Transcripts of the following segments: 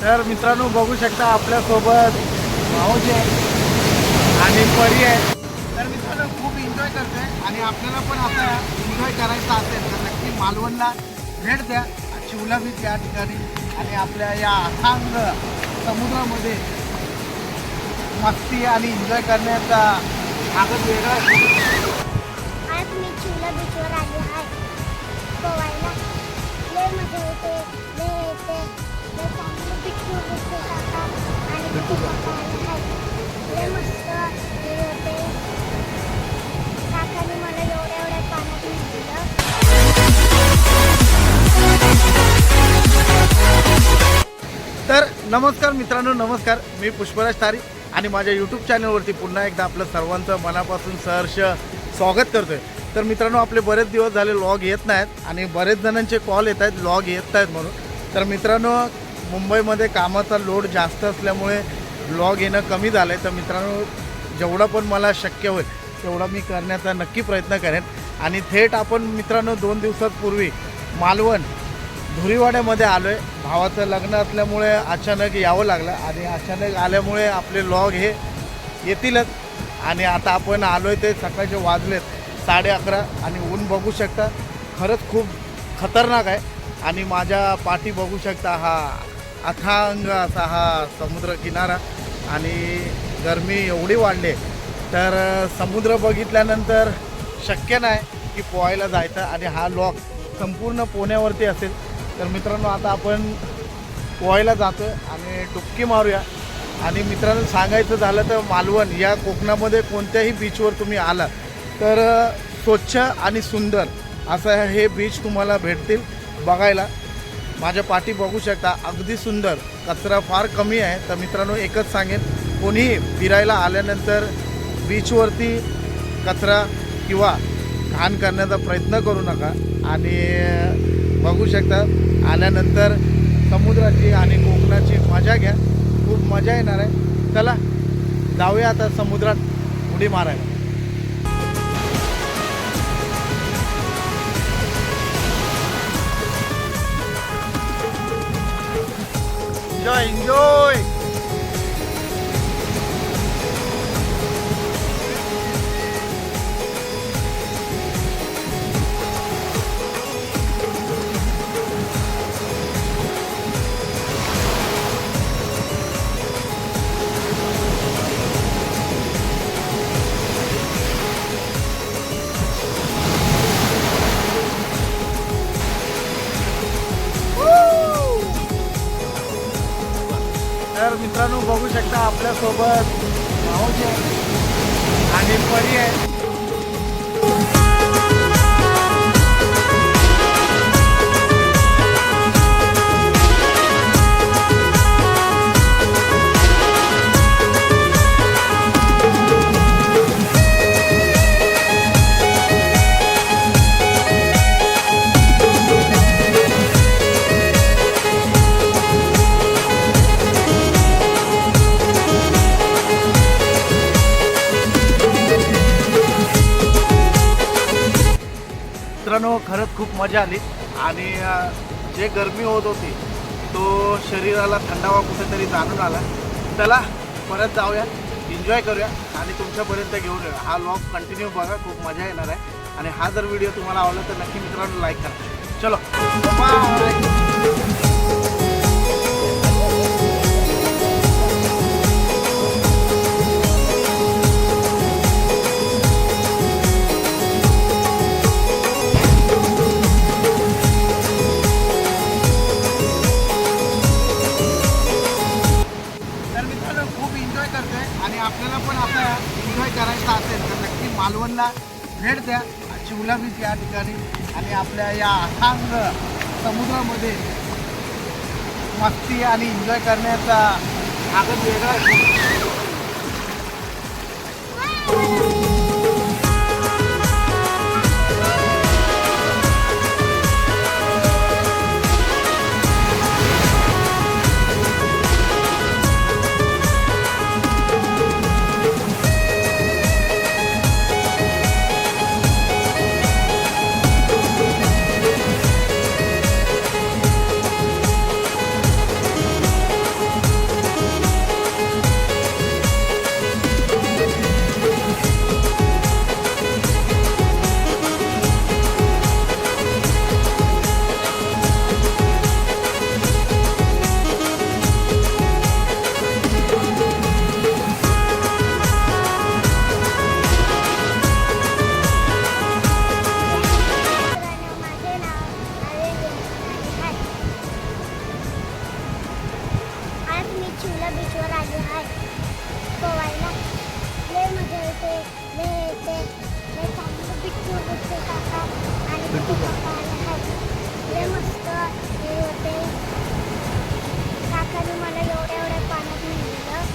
तर मित्रांनो बघू शकता आपल्यासोबत भाऊजी आहे आणि परी आहे. तर मित्रांनो खूप एन्जॉय करतोय आणि आपल्याला पण आता एन्जॉय करायचा असेल तर नक्की मालवणला भेट द्या. चिवला बीच या ठिकाणी आणि आपल्या या अथांग समुद्रामध्ये मस्ती आणि एन्जॉय करण्याचा भागच वेगळा आहे. आज मी चिवला बीचवर आले आहे पोवायला. लय मजा येते, लय येते, लय चांगलं पिक्चर दिसते काका आणि लय मस्त हे होते. काकाने मला एवढ्या पाण्यात नेलं. तर नमस्कार मित्रांनो, नमस्कार. मी पुष्पराज तारी आणि माझ्या यूट्यूब चॅनलवरती पुन्हा एकदा आपलं सर्वांचं मनापासून सहर्ष स्वागत करतो आहे. तर मित्रांनो आपले बरेच दिवस झाले व्लॉग येत नाहीत आणि बरेच जणांचे कॉल येत आहेत व्लॉग येत आहेत म्हणून. तर मित्रांनो मुंबईमध्ये कामाचा लोड जास्त असल्यामुळे व्लॉग येणं कमी झालं आहे. तर मित्रांनो जेवढं पण मला शक्य होईल तेवढा मी करण्याचा नक्की प्रयत्न करेन. आणि थेट आपण मित्रांनो 2 दिवसांपूर्वी मालवण धुरीवाड्यामध्ये आलो आहे. भावाचं लग्न असल्यामुळे अचानक यावं लागलं आणि अचानक आल्यामुळे आपले व्लॉग हे येतीलच. आणि आता आपण आलो आहे ते सकाळचे वाजलेत 11:30 आणि ऊन बघू शकता खरंच खूप खतरनाक आहे. आणि माझ्या पाठी बघू शकता हा अथांग असा हा समुद्र किनारा आणि गरमी एवढी वाढली तर समुद्र बघितल्यानंतर शक्य नाही की पोहायला जायचं आणि हा व्लॉग संपूर्ण पोहण्यावरती असेल. तर मित्रांनो आता आपण पोहायला जातो आणि डुबकी मारूया. आणि मित्रांनो सांगायचं झालं तर मालवण या कोकणामध्ये कोणत्याही बीचवर तुम्ही आला तर स्वच्छ आणि सुंदर असं हे बीच तुम्हाला भेटतील बघायला. माझ्या पाठी बघू शकता अगदी सुंदर, कचरा फार कमी आहे. तर मित्रांनो एकच सांगेन, कोणीही फिरायला आल्यानंतर बीचवरती कचरा किंवा घाण करण्याचा प्रयत्न करू नका. आणि बघू शकता आल्यानंतर समुद्राची आणि कोकणाची मजा घ्या, खूप मजा येणार आहे. चला जाऊया आता समुद्रात उडी मारायला. Enjoy enjoy. तर मित्रांनो बघू शकता आपल्यासोबत भाऊजी आहे आणि परी आहे. मित्रांनो खरंच खूप मजा आली आणि जे गरमी होत होती तो शरीराला थंडावा कुठेतरी जाणून आला. चला परत जाऊया, एन्जॉय करूया आणि तुमच्यापर्यंत घेऊन येऊया. हा व्लॉग कंटिन्यू बघा, खूप मजा येणार आहे. आणि हा जर व्हिडिओ तुम्हाला आवडला तर नक्की मित्रांनो लाईक करा. चलो बाय. आणि आपल्याला पण आता एन्जॉय करायचा असेल तर नक्की मालवणला भेट द्या. चिवला बीच या ठिकाणी आणि आपल्या या अथांग समुद्रामध्ये मस्ती आणि एन्जॉय करण्याचा भागच वेगळा आहे. चिवला बीचवर आली आहे पोवायला. लय मजा येते, लय येते, लय चांगलं बिट्टू बिट्टू काका आणि बिट्टू काका आले आहेत. लय मस्त हे होते. काकाने मला एवढ्या पाण्यात नेलेलं.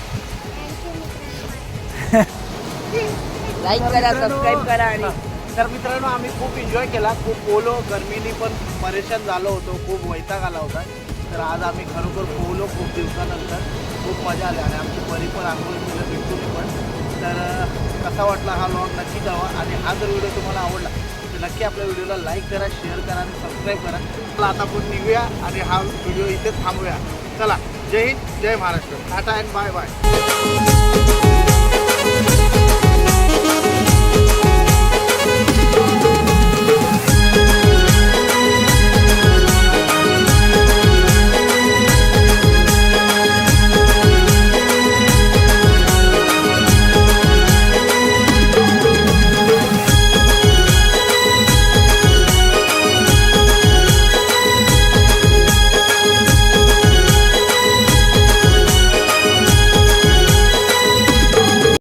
थँक्यू मित्रांनो. लाईक करा, सबस्क्राईब करा आणि तर मित्रांनो आम्ही खूप एन्जॉय केला, खूप पोहलो, गरमीनी पण परेशान झालो होतो, खूप वैताग आला होता. तर आज आम्ही खरोखर पोहलो खूप दिवसानंतर, खूप मजा आली आणि आमची परी पण आंघोळ केलं, बिट्टूने पण. तर कसा वाटला हा व्लॉग नक्की कळवा आणि हा जर व्हिडिओ तुम्हाला आवडला तर नक्की आपल्या व्हिडिओला लाईक करा, शेअर करा आणि सबस्क्राईब करा. चला आता आपण निघूया आणि हा व्हिडिओ इथेच थांबूया. चला, जय हिंद, जय Maharashtra, tata and bye bye.